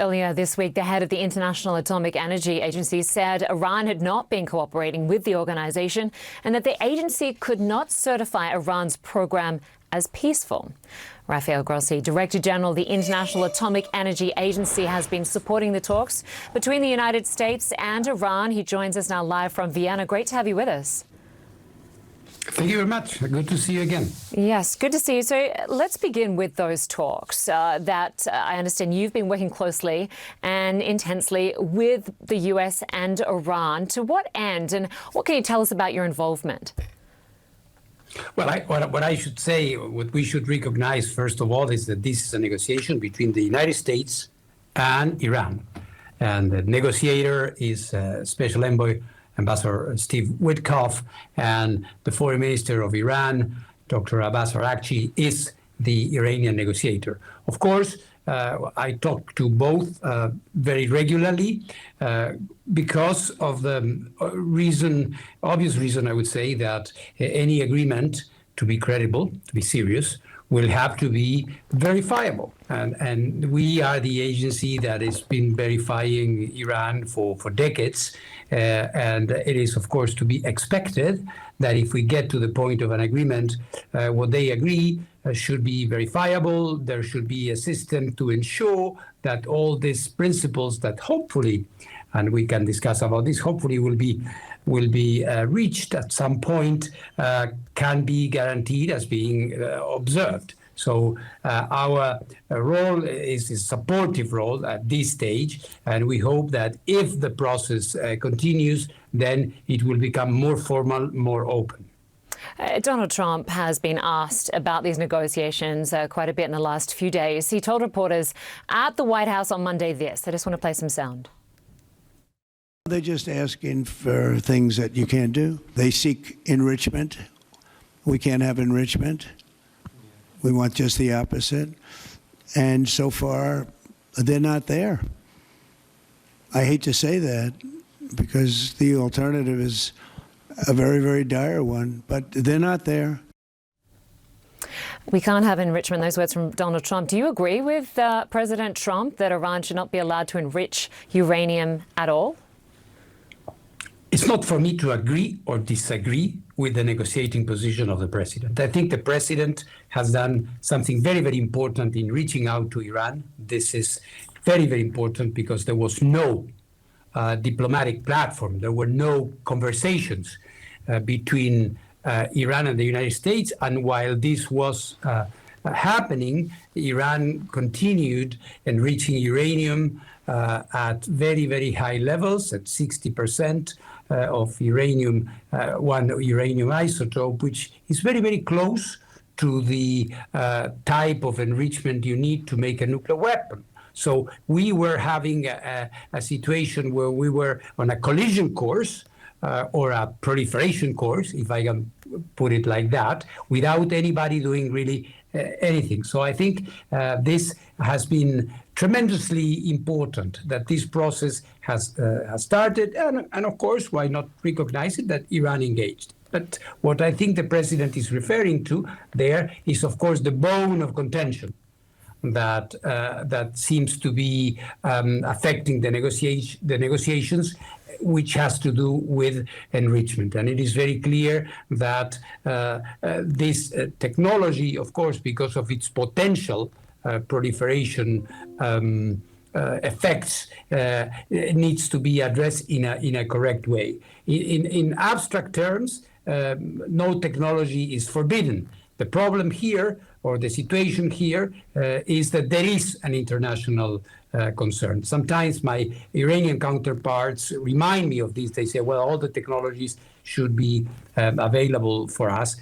Earlier this week, the head of the International Atomic Energy Agency said Iran had not been cooperating with the organization and that the agency could not certify Iran's program as peaceful. Rafael Grossi, Director General of the International Atomic Energy Agency, has been supporting the talks between the United States and Iran. He joins us now live from Vienna. Great to have you with us. Thank you very much. Good to see you again. Yes, good to see you. So let's begin with those talks that I understand you've been working closely and intensely with the US and Iran. To what end, and what can you tell us about your involvement? Well, what I should say, what we should recognize, first of all, is that this is a negotiation between the United States and Iran. And the negotiator is Special Envoy Ambassador Steve Witkoff, and the Foreign Minister of Iran, Dr. Abbas Araghchi, is the Iranian negotiator. Of course, I talk to both very regularly because of the obvious reason, I would say, that any agreement, to be credible, to be serious, will have to be verifiable. And we are the agency that has been verifying Iran for decades. And it is, of course, to be expected that if we get to the point of an agreement, what they agree should be verifiable. There should be a system to ensure that all these principles that hopefully, and we can discuss about this, hopefully will be reached at some point, can be guaranteed as being observed. So our role is a supportive role at this stage, and we hope that if the process continues, then it will become more formal, more open. Donald Trump has been asked about these negotiations quite a bit in the last few days. He told reporters at the White House on Monday this. I just want to play some sound. They're just asking for things that you can't do. They seek enrichment. We can't have enrichment. We want just the opposite. And so far, they're not there. I hate to say that because the alternative is a very, very dire one, but they're not there. We can't have enrichment. Those words from Donald Trump. Do you agree with President Trump that Iran should not be allowed to enrich uranium at all? It's not for me to agree or disagree with the negotiating position of the president. I think the president has done something very, very important in reaching out to Iran. This is very, very important because there was no diplomatic platform. There were no conversations between Iran and the United States. And while this was happening, Iran continued enriching uranium at very, very high levels, at 60% of uranium, one uranium isotope, which is very, very close to the type of enrichment you need to make a nuclear weapon. So we were having a situation where we were on a collision course or a proliferation course, if I can put it like that, without anybody doing really anything. So I think this has been tremendously important that this process has started, and of course, why not recognize it, that Iran engaged. But what I think the president is referring to there is, of course, the bone of contention that seems to be affecting the negotiations, which has to do with enrichment. And it is very clear that this technology, of course, because of its potential proliferation effects, needs to be addressed in a correct way. In abstract terms, no technology is forbidden. The problem here, or the situation here, is that there is an international concern. Sometimes my Iranian counterparts remind me of this. They say, well, all the technologies should be available for us,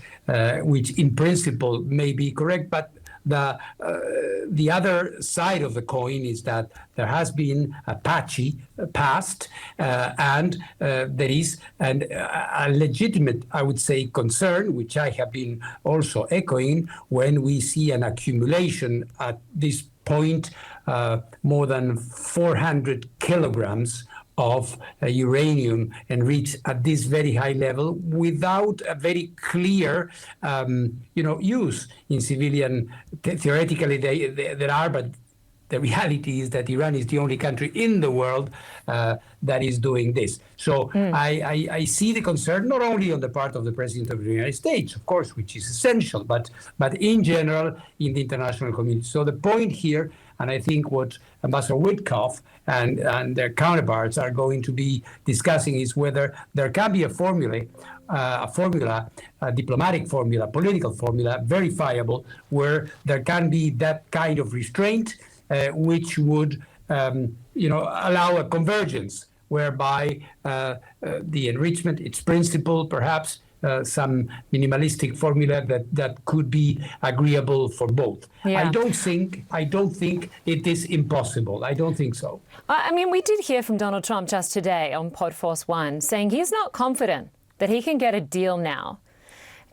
which in principle may be correct, but the other side of the coin is that there has been a patchy past, and there is a legitimate, I would say, concern, which I have been also echoing, when we see an accumulation at this point, more than 400 kilograms of uranium enriched at this very high level without a very clear, use in civilian. Theoretically, there are, but the reality is that Iran is the only country in the world that is doing this. So I see the concern not only on the part of the President of the United States, of course, which is essential, but in general in the international community. So the point here, and I think what Ambassador Witkoff and their counterparts are going to be discussing is whether there can be a diplomatic formula, political formula, verifiable, where there can be that kind of restraint, which would, allow a convergence, whereby the enrichment, its principle, perhaps some minimalistic formula that could be agreeable for both. Yeah. I don't think it is impossible. I don't think so. I mean, we did hear from Donald Trump just today on Podforce One saying he's not confident that he can get a deal now.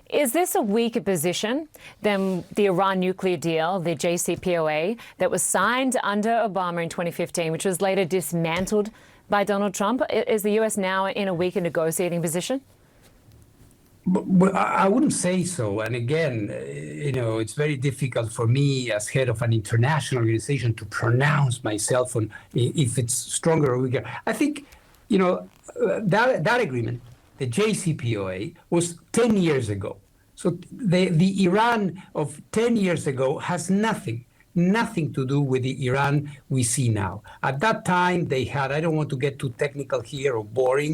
Is this a weaker position than the Iran nuclear deal, the JCPOA, that was signed under Obama in 2015, which was later dismantled by Donald Trump? Is the U.S. now in a weaker negotiating position? But I wouldn't say so. And again, it's very difficult for me as head of an international organization to pronounce myself on if it's stronger or weaker. I think, that agreement, the JCPOA, was 10 years ago. So the Iran of 10 years ago has nothing to do with the Iran we see now. At that time, they had, I don't want to get too technical here or boring,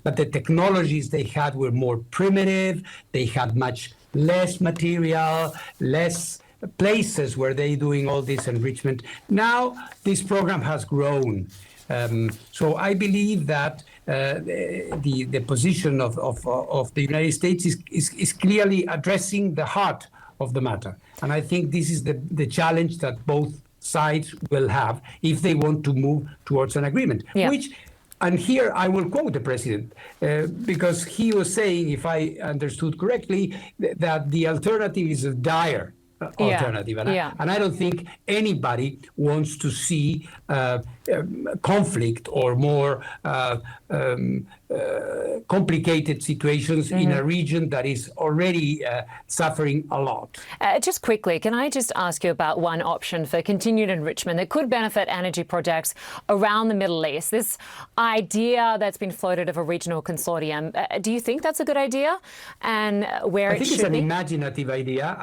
but the technologies they had were more primitive. They had much less material, less places where they're doing all this enrichment. Now, this program has grown. So I believe that the position of the United States is clearly addressing the heart of the matter. And I think this is the challenge that both sides will have if they want to move towards an agreement. Yeah. And here I will quote the president, because he was saying, if I understood correctly, that the alternative is a dire alternative. And I don't think anybody wants to see conflict or more complicated situations in a region that is already suffering a lot. Just quickly, can I just ask you about one option for continued enrichment that could benefit energy projects around the Middle East? This idea that's been floated of a regional consortium. Do you think that's a good idea? And where it should be? I think it's an imaginative idea.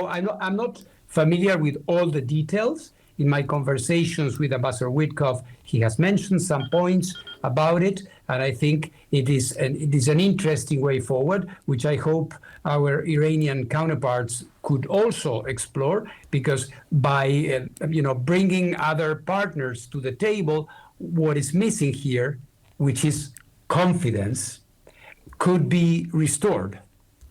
I'm not familiar with all the details. In my conversations with Ambassador Witkoff, he has mentioned some points about it, and I think it is an interesting way forward, which I hope our Iranian counterparts could also explore, because by bringing other partners to the table, what is missing here, which is confidence, could be restored.